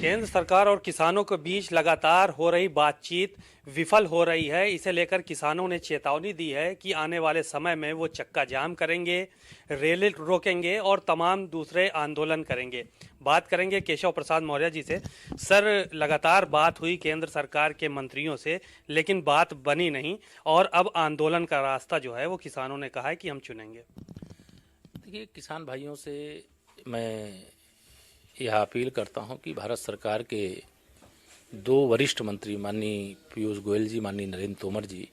केंद्र सरकार और किसानों के बीच लगातार हो रही बातचीत विफल हो रही है। इसे लेकर किसानों ने चेतावनी दी है कि आने वाले समय में वो चक्का जाम करेंगे, रेल रोकेंगे और तमाम दूसरे आंदोलन करेंगे। बात करेंगे केशव प्रसाद मौर्य जी से। सर, लगातार बात हुई केंद्र सरकार के मंत्रियों से, लेकिन बात बनी नहीं और अब आंदोलन का रास्ता जो है वो किसानों ने कहा है कि हम चुनेंगे। देखिए, किसान भाइयों से मैं यह अपील करता हूं कि भारत सरकार के दो वरिष्ठ मंत्री माननीय पीयूष गोयल जी, माननीय नरेंद्र तोमर जी,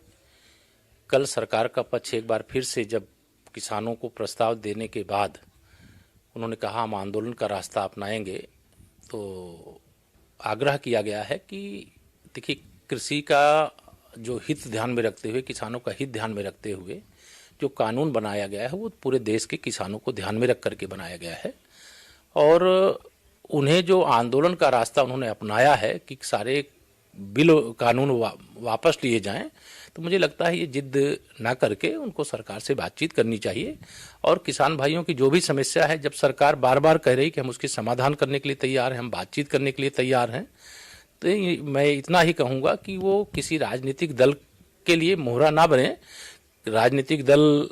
कल सरकार का पक्ष एक बार फिर से जब किसानों को प्रस्ताव देने के बाद उन्होंने कहा हम आंदोलन का रास्ता अपनाएंगे, तो आग्रह किया गया है कि देखिए, कृषि का जो हित ध्यान में रखते हुए, किसानों का हित ध्यान में रखते हुए जो कानून बनाया गया है वो पूरे देश के किसानों को ध्यान में रख करके बनाया गया है। और उन्हें जो आंदोलन का रास्ता उन्होंने अपनाया है कि सारे बिल कानून वापस लिए जाएं, तो मुझे लगता है ये जिद ना करके उनको सरकार से बातचीत करनी चाहिए। और किसान भाइयों की जो भी समस्या है, जब सरकार बार बार कह रही कि हम उसकी समाधान करने के लिए तैयार हैं, हम बातचीत करने के लिए तैयार हैं, तो मैं इतना ही कहूँगा कि वो किसी राजनीतिक दल के लिए मोहरा ना बने। राजनीतिक दल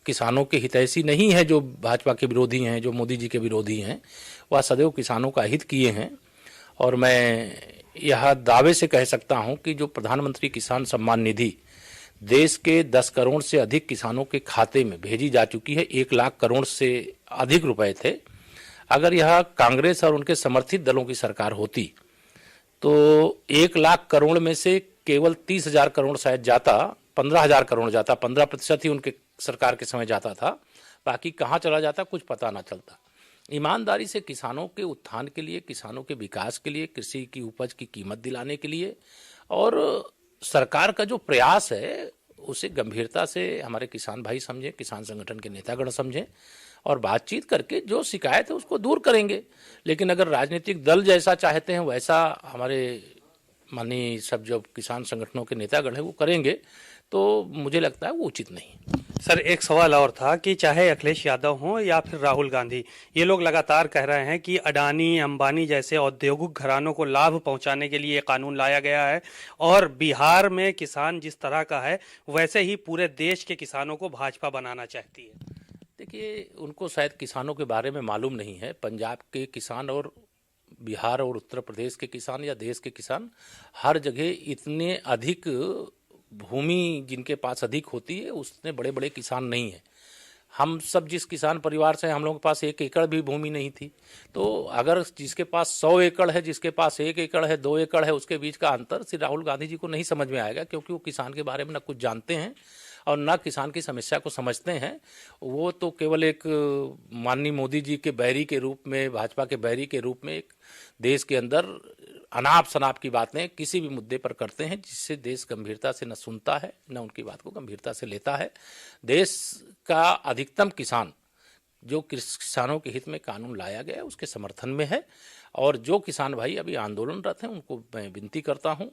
किसानों के हितैषी नहीं है, जो भाजपा के विरोधी हैं, जो मोदी जी के विरोधी हैं, वह सदैव किसानों का हित किए हैं। और मैं यह दावे से कह सकता हूं कि जो प्रधानमंत्री किसान सम्मान निधि देश के 10 करोड़ से अधिक किसानों के खाते में भेजी जा चुकी है, 1 लाख करोड़ से अधिक रुपए थे। अगर यह कांग्रेस और उनके समर्थित दलों की सरकार होती तो 1 लाख करोड़ में से केवल 30,000 करोड़ शायद जाता, 15,000 करोड़ जाता, 15% ही उनके सरकार के समय जाता था, बाकी कहाँ चला जाता कुछ पता ना चलता। ईमानदारी से किसानों के उत्थान के लिए, किसानों के विकास के लिए, कृषि की उपज की कीमत दिलाने के लिए और सरकार का जो प्रयास है उसे गंभीरता से हमारे किसान भाई समझें, किसान संगठन के नेतागण समझें और बातचीत करके जो शिकायत है उसको दूर करेंगे। लेकिन अगर राजनीतिक दल जैसा चाहते हैं वैसा हमारे माननीय सब जो किसान संगठनों के नेतागण हैं वो करेंगे, तो मुझे लगता है वो उचित नहीं। सर, एक सवाल और था कि चाहे अखिलेश यादव हों या फिर राहुल गांधी, ये लोग लगातार कह रहे हैं कि अडानी अंबानी जैसे औद्योगिक घरानों को लाभ पहुंचाने के लिए ये कानून लाया गया है और बिहार में किसान जिस तरह का है वैसे ही पूरे देश के किसानों को भाजपा बनाना चाहती है। देखिए, उनको शायद किसानों के बारे में मालूम नहीं है। पंजाब के किसान और बिहार और उत्तर प्रदेश के किसान या देश के किसान हर जगह इतने अधिक भूमि जिनके पास अधिक होती है उतने बड़े बड़े किसान नहीं है। हम सब जिस किसान परिवार से हैं, हम लोगों के पास 1 एकड़ भी भूमि नहीं थी। तो अगर जिसके पास 100 एकड़ है, जिसके पास 1 एकड़ है, 2 एकड़ है, उसके बीच का अंतर श्री राहुल गांधी जी को नहीं समझ में आएगा, क्योंकि वो किसान के बारे में न कुछ जानते हैं और न किसान की समस्या को समझते हैं। वो तो केवल एक माननीय मोदी जी के बैरी के रूप में, भाजपा के बैरी के रूप में एक देश के अंदर अनाप शनाप की बातें किसी भी मुद्दे पर करते हैं, जिससे देश गंभीरता से न सुनता है न उनकी बात को गंभीरता से लेता है। देश का अधिकतम किसान जो किसानों के हित में कानून लाया गया है उसके समर्थन में है। और जो किसान भाई अभी आंदोलनरत हैं उनको मैं विनती करता हूं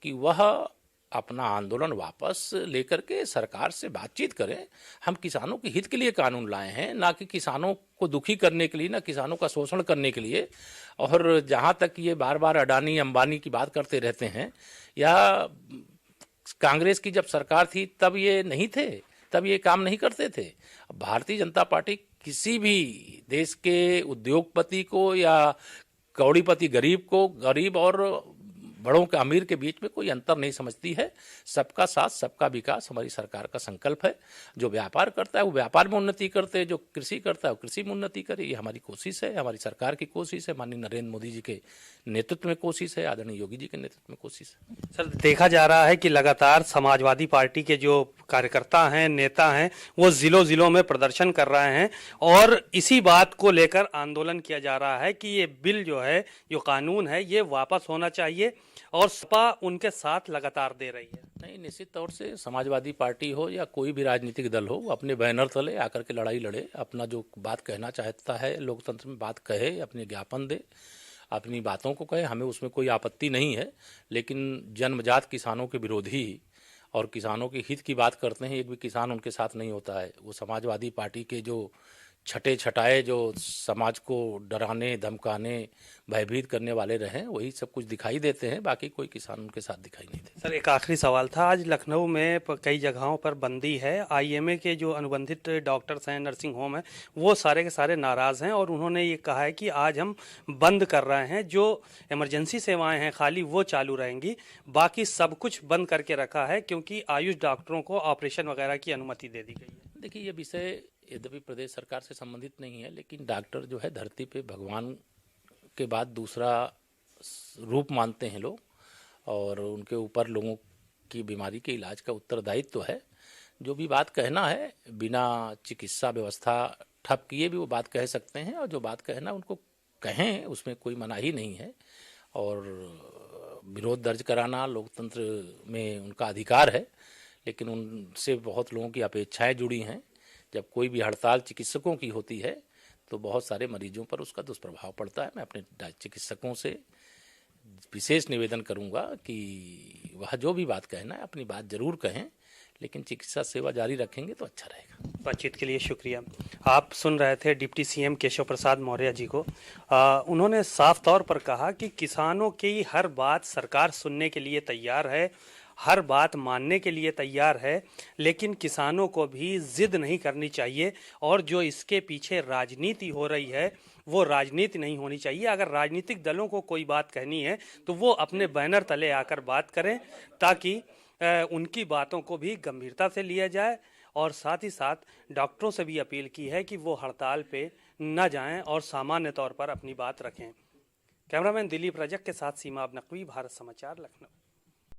कि वह अपना आंदोलन वापस लेकर के सरकार से बातचीत करें। हम किसानों के हित के लिए कानून लाए हैं, ना कि किसानों को दुखी करने के लिए, ना किसानों का शोषण करने के लिए। और जहां तक ये बार बार अडानी अंबानी की बात करते रहते हैं, या कांग्रेस की जब सरकार थी तब ये नहीं थे, तब ये काम नहीं करते थे। भारतीय जनता पार्टी किसी भी देश के उद्योगपति को या कौड़ीपति गरीब को, गरीब और बड़ों के अमीर के बीच में कोई अंतर नहीं समझती है। सबका साथ सबका विकास हमारी सरकार का संकल्प है। जो व्यापार करता है वो व्यापार में उन्नति करते हैं, जो कृषि करता है वो कृषि में उन्नति करे। ये हमारी कोशिश है, हमारी सरकार की कोशिश है, माननीय नरेंद्र मोदी जी के नेतृत्व में कोशिश है, आदरणीय योगी जी के नेतृत्व में कोशिश है। सर, देखा जा रहा है कि लगातार समाजवादी पार्टी के जो कार्यकर्ता हैं, नेता हैं, वो जिलों जिलों में प्रदर्शन कर रहे हैं और इसी बात को लेकर आंदोलन किया जा रहा है कि ये बिल जो है, जो कानून है, ये वापस होना चाहिए और सपा उनके साथ लगातार दे रही है। नहीं, निश्चित तौर से समाजवादी पार्टी हो या कोई भी राजनीतिक दल हो, अपने बैनर तले आकर के लड़ाई लड़े, अपना जो बात कहना चाहता है लोकतंत्र में बात कहे, अपने ज्ञापन दे, अपनी बातों को कहे, हमें उसमें कोई आपत्ति नहीं है। लेकिन जन्मजात किसानों के विरोधी और किसानों के हित की बात करते हैं, एक भी किसान उनके साथ नहीं होता है। वो समाजवादी पार्टी के जो छटे छटाए जो समाज को डराने धमकाने भयभीत करने वाले रहे वही सब कुछ दिखाई देते हैं, बाकी कोई किसान उनके साथ दिखाई नहीं देता। सर एक आखिरी सवाल था, आज लखनऊ में कई जगहों पर बंदी है। आईएमए के जो अनुबंधित डॉक्टर्स हैं, नर्सिंग होम है, वो सारे के सारे नाराज़ हैं और उन्होंने ये कहा है कि आज हम बंद कर रहे हैं, जो इमरजेंसी सेवाएं हैं खाली वो चालू रहेंगी, बाकी सब कुछ बंद करके रखा है क्योंकि आयुष डॉक्टरों को ऑपरेशन वगैरह की अनुमति दे दी गई है। देखिए, ये विषय यद्यपि प्रदेश सरकार से संबंधित नहीं है, लेकिन डॉक्टर जो है धरती पे भगवान के बाद दूसरा रूप मानते हैं लोग, और उनके ऊपर लोगों की बीमारी के इलाज का उत्तरदायित्व तो है। जो भी बात कहना है बिना चिकित्सा व्यवस्था ठप किए भी वो बात कह सकते हैं, और जो बात कहना उनको कहें, उसमें कोई मनाही नहीं है। और विरोध दर्ज कराना लोकतंत्र में उनका अधिकार है, लेकिन उनसे बहुत लोगों की अपेक्षाएं जुड़ी हैं। जब कोई भी हड़ताल चिकित्सकों की होती है तो बहुत सारे मरीजों पर उसका दुष्प्रभाव पड़ता है। मैं अपने चिकित्सकों से विशेष निवेदन करूंगा कि वह जो भी बात कहना है अपनी बात जरूर कहें, लेकिन चिकित्सा सेवा जारी रखेंगे तो अच्छा रहेगा। बातचीत के लिए शुक्रिया। आप सुन रहे थे डिप्टी सीएम केशव प्रसाद मौर्य जी को। उन्होंने साफ तौर पर कहा कि किसानों की हर बात सरकार सुनने के लिए तैयार है, हर बात मानने के लिए तैयार है, लेकिन किसानों को भी जिद नहीं करनी चाहिए और जो इसके पीछे राजनीति हो रही है वो राजनीति नहीं होनी चाहिए। अगर राजनीतिक दलों को कोई बात कहनी है तो वो अपने बैनर तले आकर बात करें, ताकि उनकी बातों को भी गंभीरता से लिया जाए। और साथ ही साथ डॉक्टरों से भी अपील की है कि वो हड़ताल पे न जाएं और सामान्य तौर पर अपनी बात रखें। कैमरामैन दिलीप रजक के साथ सीमा अब नकवी, भारत समाचार, लखनऊ।